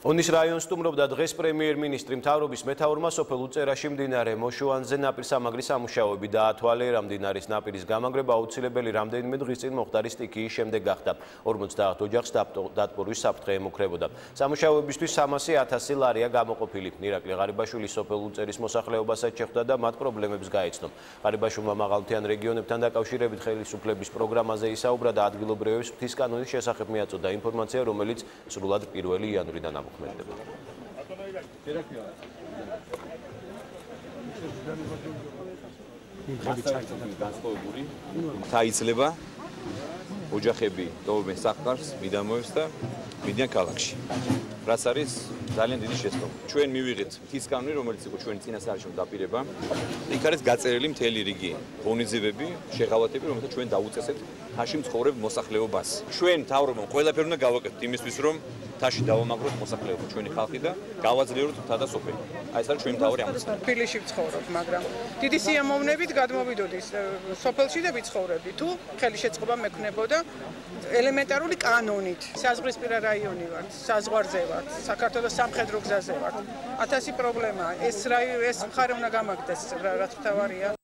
ონის რაიონს სტუმრობდა დღეს პრემიერ-მინისტრი. მთავრობის მეთაურმა სოფელ უწერაში მდინარე მოშუანზე ნაპირსამაგრის სამუშაოები დაათვალიერა. მდინარის ნაპირის გამაგრება აუცილებელი რამდენიმე დღის წინ მოხდარი სტიქიის შემდეგ გახდა. 50 ოჯახს დატბორვის საფრთხე ემუქრებოდა. სამუშაოებისთვის 300,000 ლარია გამოყოფილი. ირაკლი ღარიბაშვილი სოფელ უწერის მოსახლეობასაც შეხვდა და მათ პრობლემებს გაეცნო. ღარიბაშვილმა მაღალმთიან რეგიონებთან დაკავშირებით ხელისუფლების პროგრამაზე ისაუბრა და ადგილობრივებს ღვთის კანონის შესახებ მიაწოდა ინფორმაცია, რომელიც სრულად 1 იანვრიდან ამოქმედება. დაიძლება ოჯახები ტოვებენ საფრთხეს, მიდამოებს და მიდიან ქალაქში. რაც არის ძალიან დიდი შეცდომა. ჩვენ მივიღეთ ღვთის კანონი, რომელიც იყო ჩვენი წინასაარჩევნო დაპირება. იქ არის გაწერილი მთელი რიგი ღონისძიებები, შეღავათები, რომელთაც ჩვენ დაუწესეთ თაში მცხოვრებ მოსახლეობას. ჩვენ მთავრობამ ყველაფერი უნდა გავაკეთოთ იმისთვის, რომ თაში დავამაგროთ მოსახლეობა, ჩვენი ხალხი და გავაძლიეროთ მთა და სოფელი. აი ეს არის ჩვენი მთავარი ამოცანა. თბილისში ვცხოვრობ, მაგრამ დიდი სიამოვნებით გადმოვიდოდი სოფელში და ვიცხოვრები. თუ ხელი შეწყობა მექნებოდა ელემენტარული კანონით. საზღვრისპირა რაიონი ვართ, საზღვარზე ვართ, საქართველოს სამხედრო გზაზე ვართ. 1000 პრობლემაა. ეს მხარე უნდა გამაგდეს, რაც მთავარია.